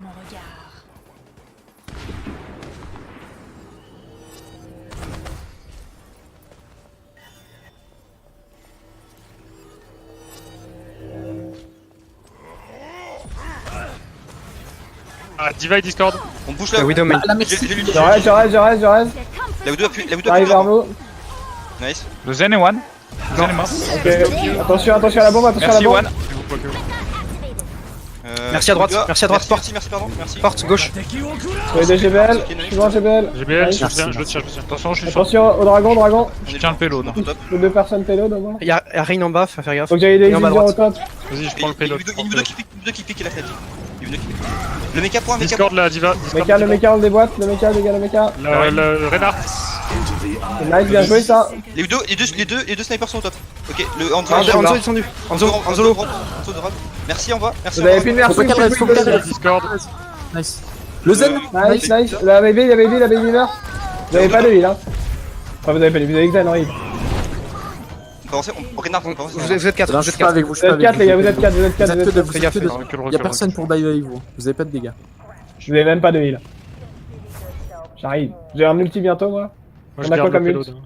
mon regard. Ah, Diva et Discord. On bouge là. Widow main. La merci. J'ai lu. Je reste. La Widow appuie. La Widow J'arrive vers vous. Nice. Le Zen est one. Le Zen est mort. Ok, attention à la bombe, attention à la Merci bombe. one. Merci à droite, merci, porte. Merci, pardon. Merci. Porte, gauche. Sur les des GBL, je suis loin GBL. GBL, je Nice. tiens, je le tiens. Attention, je suis sur. Attention au dragon. Je tiens le payload. Top. Les deux personnes payload au moins. Y'a Rain en bas, faut faire gaffe. Faut que j'aille des Et en bas à illusions au droite. top. Vas-y, je Et prends le payload. il y a Widow qui pique la fenêtre. Il y a Widow qui pique. Le mecha point, mecha Discord point. là, Diva. Mecha, le mecha on le déboîte, le mecha, les gars, le mecha. Le Reinhardt. Nice, bien joué ça. Les deux snipers sont au top. Ok, le Anzo. Anzo est descendu. Anzo low. Anzo drop. Merci, on va. Merci. Vous avez plus de merci. Faut pas cadrer, faut pas cadrer. Discord. Nice. Le Zen. Nice. La baby meurt. Vous avez pas de heal hein. Enfin vous avez pas de heal, vous avez Xen en heal. On peut avancer, on Reinhardt, on peut avancer. Vous êtes 4, Non, je suis pas avec vous, je Vous suis pas êtes 4 avec les gars, vous. vous êtes 4, vous êtes 4, Vous êtes que deux, vous Fais êtes gaffe, que deux. recule, Y'a personne pour dive avec vous. Vous avez pas de dégâts. Vous avez même pas de heal. J'arrive. J'ai un multi bientôt moi. Moi, On je a garde quoi le comme payload.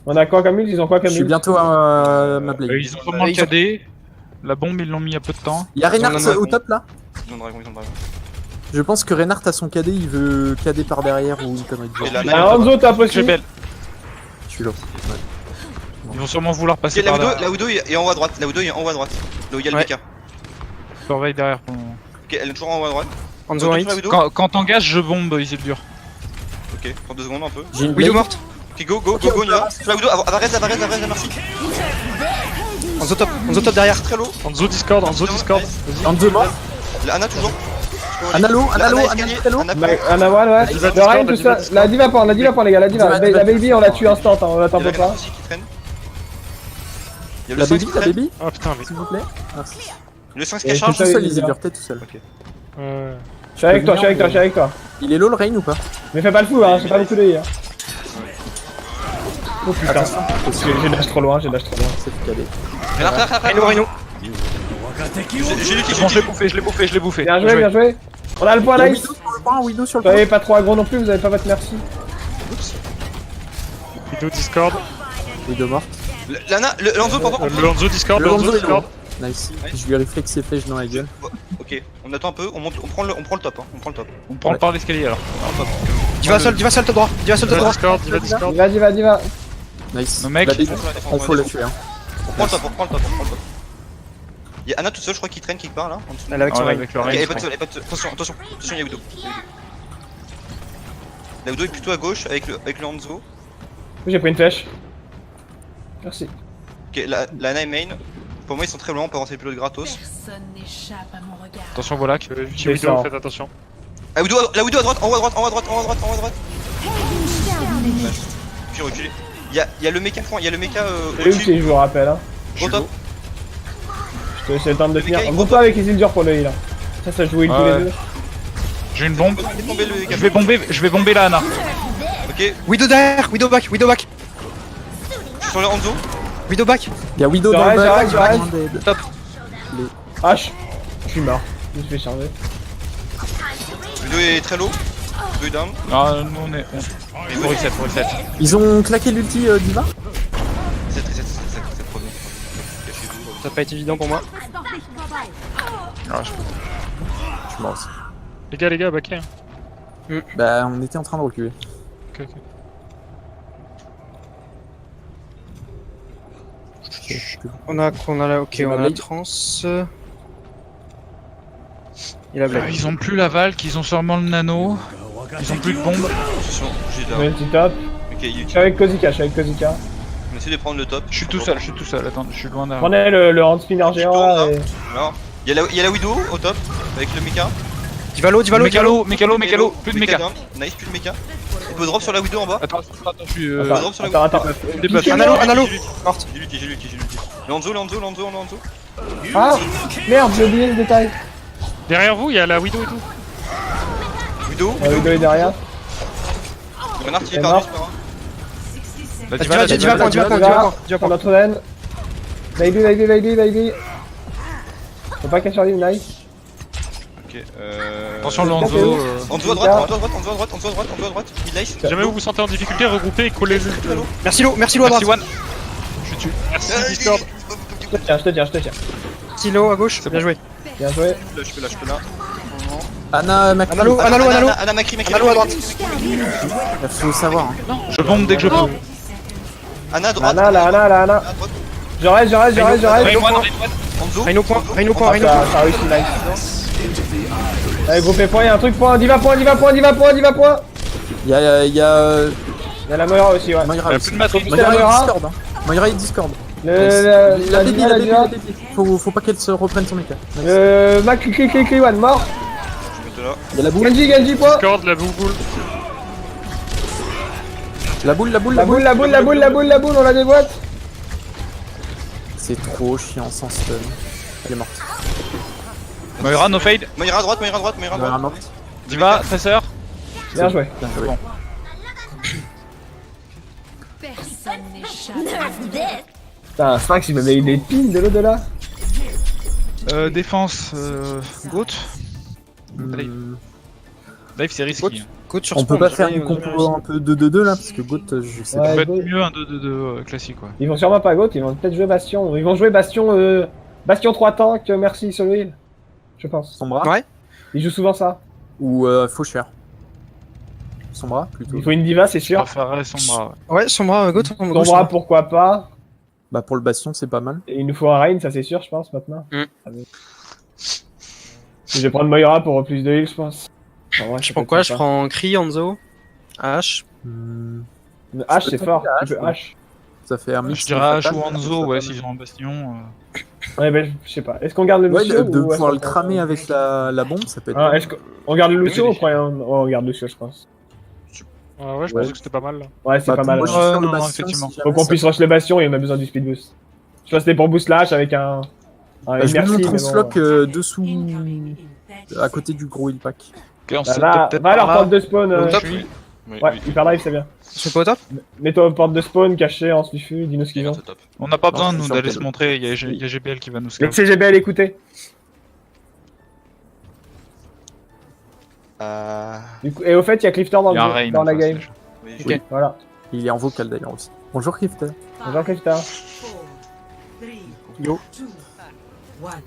On a quoi comme ult, ils ont quoi comme Je suis ult. bientôt à ma blade. Ils ont vraiment le KD. La bombe, ils l'ont mis il y a peu de temps. Y'a Reinhardt Ils ont le au top là. Ils ont dragon. Je pense que Reinhardt a son KD, il veut KD par derrière ou une connerie de Et genre. là, Y'a Hanzo top aussi. GBL. Je suis là. Ils vont sûrement vouloir passer Ok, la par Widow, là. la Widow est en haut à droite. La Widow est en haut à droite. Là où il y a le Ouais. mecha. Surveille derrière. Ok, elle est toujours en haut à droite. Anzo Retour hit. sur la Widow. Quand t'engages, je bombe, Isildur. Ok, prends 2 secondes un peu. J'ai une Widow blade. morte. Ok, go, on y va. Sur la Widow, Avarez, merci. Anzo top derrière. Très low. Anzo Discord. Nice. En deux morts. La Anna toujours. Analo, La Anna Analo, escalier. Analo. Anna Un ouais. Diva, De rien, Discord, tout Diva, ça. Discord. La diva point les gars, la diva. Diva, La baby on la tue instant, hein, on l'attend Il y a pas. la aussi qui traîne. Il y a le La 5 baby, qui la traîne. baby, Ah putain, mais. s'il vous plaît. Merci. Le 5 Et qui charge. Tout ça, seul, il est Isildur, bien. t'es tout seul. Je suis avec toi. Il est low le rain ou pas? Mais fais pas le fou, hein, j'ai pas beaucoup de heal. Oh putain, j'ai dash trop loin. C'est le KD. Rhino. J'ai lu qui Bon, je l'ai bouffé. Bien joué. On a le point Y'a nice. Widow sur le point, Widow sur le Soyez point. pas trop aggro non plus, vous avez pas votre merci. Widow Discord. Widow morte. Le Anzo, pardon. Le Anzo Discord. Le Le Anzo Hanzo est Discord. low. Nice. Je lui réflexe ses flèches dans la gueule. Ok, on attend un peu, on prend le top. On prend le par l'escalier alors. Diva seul top droit. Diva seul top Diva droit. Discord. Diva. Nice. Nos mecs, La baby, on on faut la tuer. Hein. On prend le top. Il y a Anna toute seule, je crois, qui traîne quelque part là. En dessous. Elle est avec son Ouais, rain. avec le Ok, elle est range. pas toute seule, Attention, il y a Widow. La Widow est plutôt à gauche avec le Hanzo. J'ai pris une flèche. Merci. Ok, la Anna est main. Pour moi, ils sont très loin, on peut avancer le pilote gratos. Personne n'échappe à mon regard. Attention, voilà, que Descends. Widow, faites attention. La Widow à droite, en haut à droite. Puis reculer. Il y a le mecha point, il y a le mecha C'est lui au-dessus. qui je vous rappelle. Hein. Gros top. Je te laisse le temps de Le finir. mec, il Groupe-toi avec Isildur pour le heal. Ça joue heal tous Ouais. les deux. J'ai une bombe. Faites tomber le Je vais bomber la Anna. Ok, Widow derrière. Widow back. je suis sur le Hanzo. Widow back. Y'a Widow dans le J'arrête. back. Top. H. Je suis mort. Je me suis fait charger. Widow est très low. Widow est down. Ah, nous on est. Il faut reset. Ils ont claqué l'ulti Diva. C'est trop bien. Ça va pas être évident pour moi. Ah, Je suis mort aussi. Les gars, baquez. Bah, on était en train de reculer. Ok. On a là, ok, on a la blade. trans. Et la blague. Ils ont plus la valve, ils ont sûrement le nano. Ils ont plus de bombes. Attention, j'ai down. Multi top. Ok, il Je suis avec Kozika. On essaie de prendre le top. Je suis tout seul. Attends, je suis loin derrière. Prenez le hand spinner géant là. Et... Alors, il y a la Widow au top avec le mecha. Divalo. Mécalo, plus de méca. down. Nice, plus de mecha. On peut drop sur la Widow en bas. Attends, je suis. On peut drop sur la Attends. Débuff. Analo. Morte. J'ai lutté. Le Hanzo. Ah merde, j'ai oublié le détail. Derrière vous, il y a la Widow et tout. Widow. La Widow est derrière. Renard il est Elle est perdu, morte. c'est pas grave. La Diva point. Notre reine. Baby. Faut pas qu'elle survive, nice. Ok, Attention le Ok. Hanzo. En dessous à droite, en dessous à droite, en dessous à droite, en dessous à droite, en dessous à droite. Il life. Si jamais vous vous sentez en difficulté, regroupez et collez. Merci Lo à Merci droite. One. Je suis tué. Merci Discord. Je te tiens. Silo à gauche, bien joué. Bien joué. Je peux là. Anna, Macri. Analo. Anna Macri. Analo à droite. Il faut savoir. Hein. Je bombe dès que je peux. Anna à droite. Anna, À droite. Je reste. Rain One. Anzo. Rhino point. Ça réussit, nice. Allez, groupé point, y'a un truc point. Diva point. Il y a Y'a la Moira aussi, ouais. Moira Il y a aussi. plus de matrice. Moira et Moira. Discord. Hein. Moira et Discord. La La baby, Diva, la la baby, Diva. la baby. Faut pas qu'elle se reprenne son mecha. Mac, clic, one, mort. Je me là. Il y a la boule. Genji, point. Discord, la bouboule. La boule, La boule, on la déboîte. C'est trop chiant sans stun. Elle est morte. Moira, no fade. Moira à droite. Moira morte. Diva, Tracer. Bien joué. Bien joué. Personne n'échappe. Putain, Sphinx, il me met des pins de l'au-delà. Défense. Goat. Life c'est risqué. On peut pas faire une compo un peu 2-2-2 là parce que Goat, je sais Ouais. Ça peut Goat. être mieux un 2-2-2 classique quoi. Ils vont sûrement pas Goat, ils vont peut-être jouer Bastion. Ils vont jouer Bastion 3 tanks, merci solo heal. Je pense. Sombra Ouais. Ils jouent souvent ça. ou Faucheur. Sombra plutôt. Il faut une diva, c'est Je sûr. préférerais Sombra. Ouais, Sombra, go. Sombra, pourquoi pas. Bah pour le bastion c'est pas mal. Et il nous faut un Rain, ça c'est sûr, je pense, maintenant. Mm. Je vais prendre Moira pour plus de heal, je pense. En vrai, Je ça prends peut quoi être Je sympa. prends Cri, Hanzo, H. H, c'est fort. H, Tu peux ouais. H. Ça fait un mix. Je dirais H fatal, ou ça Hanzo, fait ouais, pas s'ils ont un bastion. Ouais, ben, je sais pas. Est-ce qu'on garde le mal. Lucio Ouais, de ou est-ce pouvoir qu'on le prend- cramer avec la bombe, ça peut être. Ah, est-ce qu'on garde le Lucio ou on prend un... Oh, on garde Lucio, je pense. Ah ouais, je Ouais. pensais que c'était pas mal là. Ouais, c'est Bah, pas pour mal. moi, Ouais. je suis sur le non, bastion, effectivement. si jamais Faut qu'on ça- puisse rush le bastion et on a besoin du speed boost. Je pense que c'était pour boost la hache avec un. Bah, je mets mon merci, mais bon. translock dessous, à côté du gros heal pack. Ok, on Bah, se va peut-être va à leur par porte là. de spawn. Au top. Ouais, hyper live, c'est bien. C'est pas au top Mets-toi aux portes de spawn, caché en slifu, dis-nous ce qu'ils ont. C'est top. On n'a pas besoin je nous suis d'aller sur se le- montrer, il y a GBL qui va nous Le scout. CGBL, écoutez. Du coup, et au fait, il y a Clifton dans, Il y a un le, Rain dans la en game. face, Oui, Ok. Voilà. Il est en vocal d'ailleurs aussi. Bonjour Krifter. Bonjour Clifton. Yo.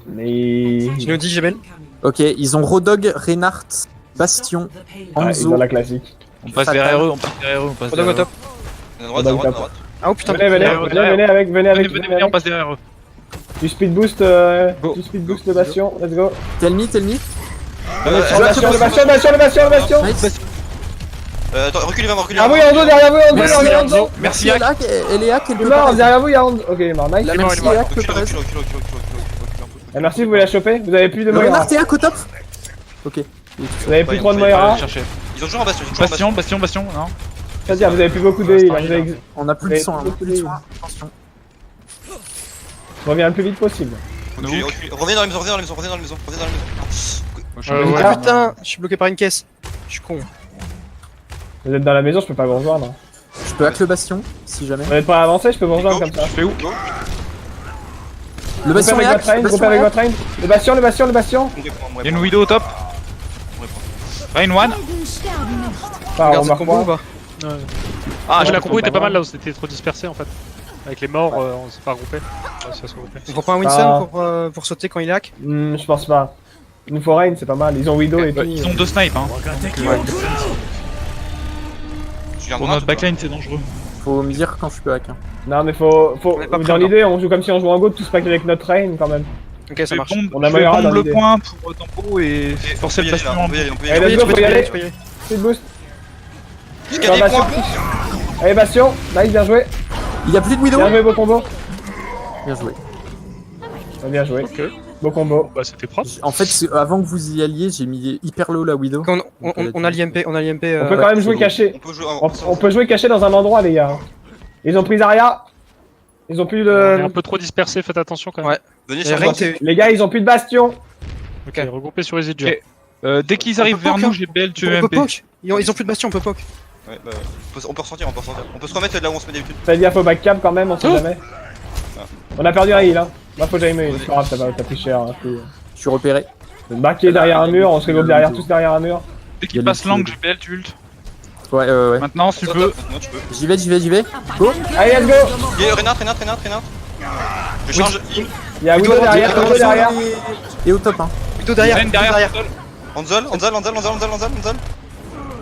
Mais. Je nous dis Gebel. Ok, ils ont Rodog, Reinhardt, Bastion, Ouais, Hanzo. dans la classique. On passe Fatal. derrière eux, on passe derrière eux, on passe Rodog au derrière top. eux. À droite, à droite, à droite. Ah oh putain. Venez, derrière, venez avec, venez avec. Venez, on passe derrière eux. Du speed boost, Go. du speed boost de Bastion, let's go. Tell me. Le Bastion. Nice. Attends, reculez, va, reculez. Ah oui, Hanzo derrière vous, Hanzo Merci derrière vous. Hanzo, merci Yak. Elak, Eléa, quel Il est peu mort, pareil. derrière vous, il y a Hanzo. Ok, il est mort, nice. La Il est mort, merci il est mort. Elak, peu Recule, pareil. recule, recule, recule, recule, Ah, merci, vous voulez la choper. Vous avez plus de Moira. Reinhardt et Ak au top. Ok. Vous avez plus trop de Moira. Ils ont toujours un bastion, ils ont toujours un bastion. Bastion, non. C'est-à-dire, vous avez plus beaucoup de heal. Vous avez- On a plus de Mais soin, on a beaucoup plus de de- soin. Attention. Reviens le plus vite possible. Reculez, reculez. Revenez dans la maison, revenez dans la maison, revenez dans la maison, revenez dans la maison. Ouais. Ah putain, je suis bloqué par une caisse. Je suis con. Vous êtes dans la maison, je peux pas vous rejoindre. Je peux hack le Bastion, si jamais. Vous n'êtes pas avancé, je peux vous rejoindre comme ça. Tu fais où? Le Bastion Groupez est avec hack, votre train, le groupez Bastion avec est votre hack. train. Le Bastion. Il y a une Widow au top. Rain One. Enfin, Regarde on ce marque combo ou pas. pas Ah, Ouais, la combo c'est était pas pas mal mal. là où c'était trop dispersé en fait. Avec les morts, on s'est pas regroupé. Ouais, ça se regroupait. On prend pas un Ah. Winston pour sauter quand il est hack. Je pense pas. Il nous faut Rain, c'est pas mal. Ils ont Widow et tout. Ils ont deux snipes, hein. Pour notre backline, c'est dangereux. Faut me dire quand je peux hack. Hein. Non, mais faut. On est pas prêt Dans encore. l'idée, on joue comme si on jouait en go, tous pack avec notre Rain quand même. Ok, ça marche. On a Je vais Moira bombe dans le l'idée. point pour tempo et forcer le bastion. On peut y aller, on peut y Allez, aller. let's go, faut y aller. Tu peux y aller. Speed boost. Jusqu'à des points. Allez, Bastion. Nice, bien joué. Il y a plus de Widow. Bien joué, beau combo. Bien joué. Bien joué. Ok. Beau combo. Bah c'était propre. En fait, avant que vous y alliez, j'ai mis hyper low la Widow. On a l'IMP, on a l'IMP. On peut quand même jouer caché. On peut jouer On peut jouer caché dans un endroit, les gars. Ils ont pris Zarya. Ils ont plus On est un de. peu trop dispersé, faites attention quand même. Ouais. Venez Et sur Rain, moi. t'es- Les gars, ils ont plus de bastion. Ok, regroupé sur les Edge. Ok. Dès qu'ils arrivent peut vers poke, nous, hein. GBL, tu on veux peut MP. poke. Ils ont plus de bastion, on peut poke. Ouais, bah, on peut ressortir, on peut ressortir. On peut se remettre là où on se met d'habitude. Ça veut dire faut back cap quand même, on sait jamais. On a perdu un heal, hein. Moi, faut que j'aille me heal. Vas-y. C'est pas grave, t'as pris cher. Hein, Je suis repéré. Marqué derrière un mur, on se regroupe derrière tous derrière un mur. Dès qu'il passe l'angle, GBL, tu ult. Ouais. Maintenant, si tu peux. Maintenant, tu peux. J'y vais. Go. Allez, let's go. Il y a Renard. Je charge. Il y a Widow derrière, Widow derrière. Et au top, hein. Widow derrière, Zen Widow derrière. Anzol.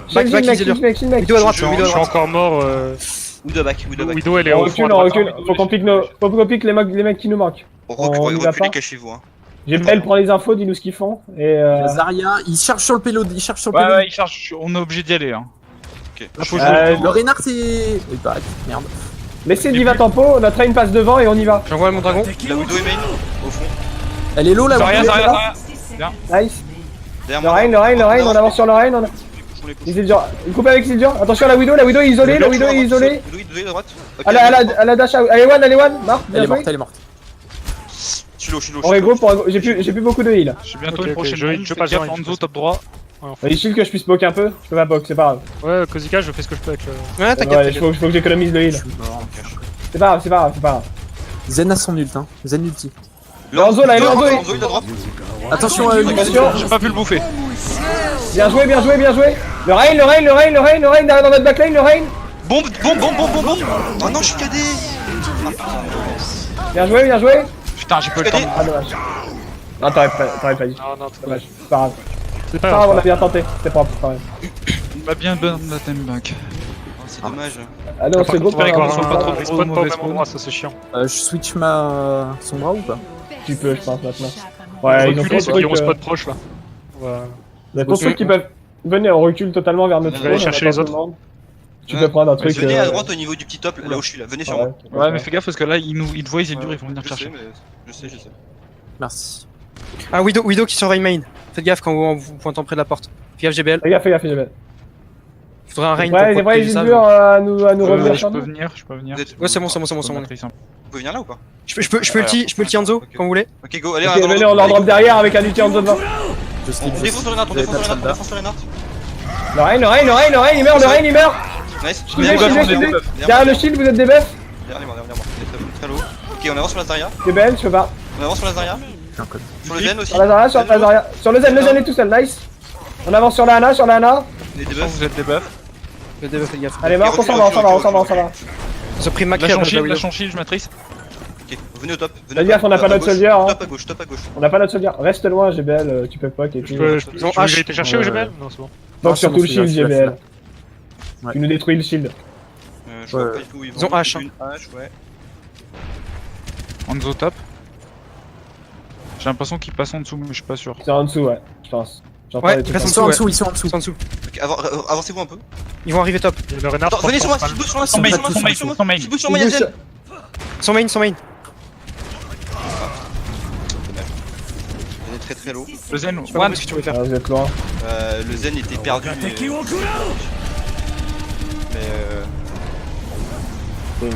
Shield back, mec, healer. shield mec. Widow à droite, Je- Widow à Je suis droite. encore mort. Widow back. Widow, elle est On au fond. recule, à on droite. recule. Faut qu'on pique les mecs qui nous manquent. On y va pas. Reculez, cachez-vous. Hein. GBL prend les infos, dis-nous ce qu'ils font. Et Zarya, il cherche sur le payload, il cherche sur le Ouais, payload. ouais, il charge. On est obligé d'y aller. Hein. Ok. Là, faut jouer. Le Reinhardt c'est... Oui, bah, merde. laissez Diva tempo, notre train passe devant et on y va. J'envoie mon dragon. La Widow est main, au fond. Elle est low là. Zarya, Widow, Zarya. Nice. Derrière Le Rein, on avance sur le Rein. Isildur, il coupe avec Isildur. Attention à la Widow est isolée, la Widow est isolée. Widow à droite. À la dash, allez one, marre, Elle bien est joué. morte. Je suis low. On regroupe, j'ai plus beaucoup de heal. J'ai bientôt Ok, une ok, prochaine je bombe. passe Fais gaffe, sur une Hanzo, top droit. Vas-y, shield que je puisse poke un peu. Je peux pas poke, c'est pas grave. Ouais, Kozika, je fais ce que je peux avec le. Ouais, Ouais, t'inquiète. faut que j'économise le heal. C'est pas grave. Zen a son ult, hein. Zen ulti. Hanzo, là, il est Hanzo. Hanzo, il est à droite. Attention à Attention. J'ai pas pu le bouffer. Bien joué. Le Rein derrière dans notre backline, le Rein. Bombe. Oh non, je suis cadé. Bien joué. Putain, j'ai pas eu le temps. Ah, dommage. Non, t'aurais pas dit. Non, c'est Dommage, c'est pas grave. pas C'est pas grave, on a grave. bien tenté. C'était propre, quand même. Il m'a bien burn la time back. C'est dommage. Allez, on se Par groupe. contre, Pas on trop respawn de pas au mauvais même spawn. endroit, ça c'est chiant. Je switch ma... son bras ou pas? Tu peux, je pense, maintenant. Ouais, ils ont Reculez trop ceux de qui ont trucs. spot proche là. On va- Il y a trop de trucs qui peuvent. Venez, on recule totalement vers notre On va trône, aller chercher on les attend autres. tout le monde. Tu peux prendre un truc. Venez à droite au niveau du petit top, là où je suis là. Venez sur moi. Ouais, mais fais gaffe parce que là, ils te voient, ils durent, ils vont venir Je chercher. sais, mais je sais. Merci. Ah, Widow qui surveille main. Faites gaffe quand vous pointez près de la porte. Fais gaffe, GBL. Fais gaffe, GBL. Il faudrait un Rein Ouais, pour ouais, protéger ça. Isildur à nous revenir Je sur peux nous. venir. Ouais, c'est bon. Vous pouvez venir là ou pas? Je peux ulti Hanzo, Ok. quand vous voulez. Ok, go, allez, Ok, venez, on leur drop derrière avec un ulti en zone 20. Je slip. On défonce sur Renard, on Vous avez défonce pas de sur Renard. Le Rein, il meurt, le Rein. Nice. Shieldé. Derrière le shield, vous êtes des buffs. Derrière moi. Très low. Ok, on avance sur la Zarya. GBL, je peux pas. On avance sur la Zarya. J'ai un code. Sur le Zen aussi. Sur la Zarya, sur le Zen est tout seul, nice. On avance sur la Ana, Les Vous debuffs. êtes des buffs. Faites gaffe. Allez, marche, on s'en va. Ils ont pris Macri Lâche après ton shield, la lâche Widow. ton shield, je matrice. Ok, venez au top. Fais gaffe, on n'a pas notre soldier, hein. Top à gauche. On n'a pas notre soldier. Reste loin, GBL, tu peux poke et Je tout. peux. Ils ont Tu veux que H. j'aille te chercher au Ouais. GBL? Non, c'est bon. Donc Ah, sur c'est tout bon, le shield, celui-là, GBL. Ouais. Tu nous détruis le shield. Je vois Ouais. pas du tout où ils Ils ont vont. H, hein. Une H, ouais. Hanzo top. J'ai l'impression qu'ils passent en dessous, mais je suis pas sûr. C'est en dessous, ouais, je pense. J'entends Ouais, des ils trucs passent comme en ça. Ils sont en dessous. Ils sont en dessous. Ok, avancez-vous un peu. Ils vont arriver top. Et le Renard. Attends, venez sur moi, s'il bouge sur moi, Sans main, s'il bouge sur moi, sans main. s'il bouge sur moi, y'a Zen. Sans main. On est très low. Le Zen, Je sais pas one. ce que tu veux faire. Ah, vous êtes loin. Le Zen était perdu. Mais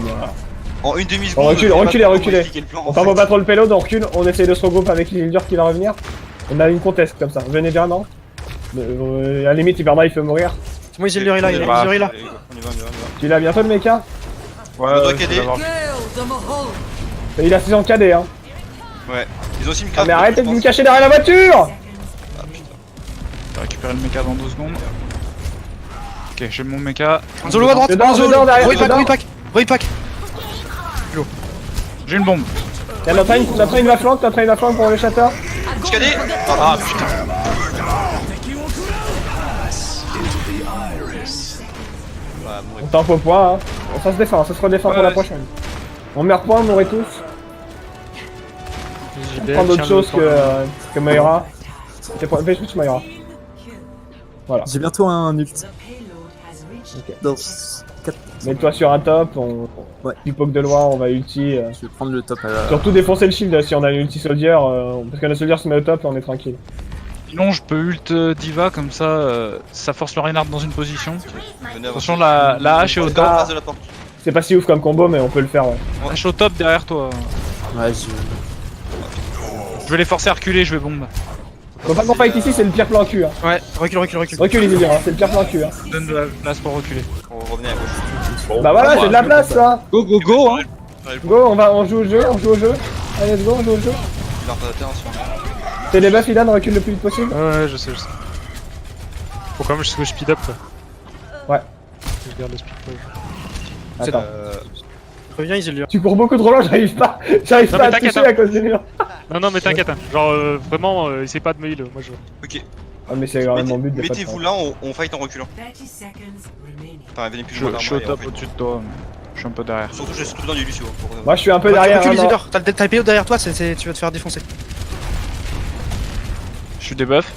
en une demi-seconde. On recule, on reculez, va reculez. expliquer le plan, On en t'envoie fait. pas trop le payload, on recule, on essaye de se regrouper avec Isildur qui va revenir. On a une contest comme ça. Venez bien, non à la limite, Hiberna il fait mourir. Moi, Isildur est là, On y va, Isildur est là. On y va. Tu l'as bientôt le mecha On doit KD. Et il a 6 ans KD, hein. Ouais. Ils ont aussi une Ah, craft. mais arrêtez je de me pense. cacher derrière la voiture. Ah putain. Je vais récupérer le mecha dans 2 secondes. Ok, j'ai mon mecha. Hanzo low à droite. Dedans, Hanzo dedans, derrière, Roypack, dedans. Roypack. J'ai une bombe. Y'a notre train va flank pour le château. Je KD. Ah putain. On tape au point, hein. Ça se défend, ça se redéfend pour la prochaine. On meurt point, on mourrait tous. On prend d'autres choses que Moira. Fais switch Moira. Voilà. J'ai bientôt un ult. Ok. Dans 4... Mets-toi sur un top, Ouais. tu poke de loin, on va ulti. Je vais prendre le top. Surtout défoncer le shield si on a une ulti soldier, parce que notre soldier se met au top et on est tranquille. Sinon, je peux ult Diva comme ça, ça force le Reinhardt dans une position. Venez Attention, la hache est au Au top. face de la porte. C'est pas si ouf comme combo, mais on peut le faire, ouais. La hache au top derrière toi. Ouais, Je vais les forcer à reculer, je vais bombe. Faut pas qu'on fight ici, c'est le pire plan cul, hein. Ouais, recule. Recule, Isildur, hein, c'est le pire plan cul, hein. Donne de la place pour reculer. On revenait à gauche. Bah voilà, j'ai de la place, là. Go hein. Go, on joue au jeu, Allez, let's go, on joue au jeu. Il leur passe la terre sur moi. T'es les buffs, Ilan, recule le plus vite possible. Ouais, je sais. Faut quand même que je speed up. Ouais. Je garde le speed. Attends. Reviens, Isildur. Tu cours beaucoup trop loin, j'arrive pas. J'arrive Non, pas mais à te t'inquiète, toucher hein. à cause des murs. Non, mais t'inquiète, hein. Genre, vraiment, essaye pas de me heal. Moi, je. Ok. Ah, mais c'est vraiment mon but de pas te Mettez-vous là, on fight en reculant. Enfin, venez plus Je loin suis au d'armes et on top fight. au-dessus de toi. Je suis un peu derrière. Surtout, je suis tout le temps du Lucio. Moi, je suis un peu Ouais, tu derrière. recules, hein, non. Isildur. T'as le PO derrière toi, tu vas te faire défoncer. Je suis debuff.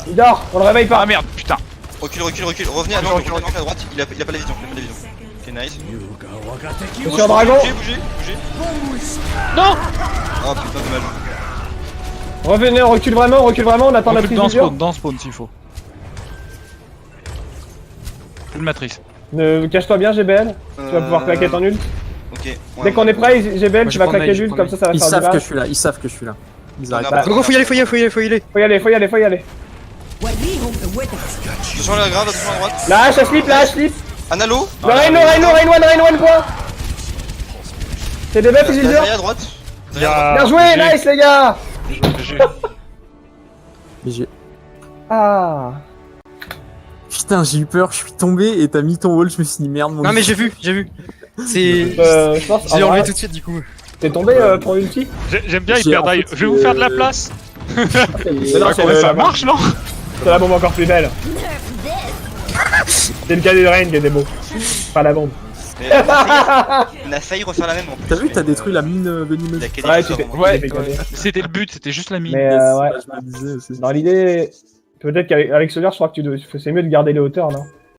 Il dort, on le réveille pas. Ah merde, putain. Recule. Revenez à droite, revenez à droite. Il a pas la vision. Ok, nice. Je suis un dragon. Bougez. Non. Oh putain, dommage. Revenez, on recule vraiment, on attend la prise du dur. Dans spawn s'il faut. Plus de matrice. Cache-toi bien, GBL. Tu vas pouvoir claquer ton ult. Ok. ouais, Dès qu'on est prêt, GBL, tu je vas prends claquer mail, je l'ult, prends comme ça va Ils faire du savent que mal. je suis là, ils savent que je suis là. Ils arrêtent a- pas. Bah, Faut y aller. Faut y aller. Attention à la grave, attention à droite. La hache, elle slip. Analo. Le Rain one point. C'est des buffs, Isildur. Derrière à droite. Bien joué, nice les gars. Mais j'ai... Ah. Putain, j'ai eu peur, je suis tombé et t'as mis ton wall, je me suis dit merde mon Non, mais Dieu. j'ai vu. C'est. Je pense. J'ai en enlevé vrai, tout de suite, du coup. T'es tombé pour ulti. J'aime bien J'ai Hyper en Die. fait, Je vais vous faire de la place. Mais non, c'est Ouais, ça la- marche non? C'est la bombe encore plus belle. C'est le cadet de Rain qui était beau. Pas la bombe. Mais on a failli refaire la même en plus. T'as vu, t'as mais, détruit la mine Il venimeuse. a quitté Ouais, juste tu fais. avant. Ouais, tu fais cadet. C'était le but, c'était juste la mine. Mais Yes, ouais. je me disais aussi. Dans l'idée, peut-être qu'avec Solar, je crois que c'est mieux de garder les hauteurs, non?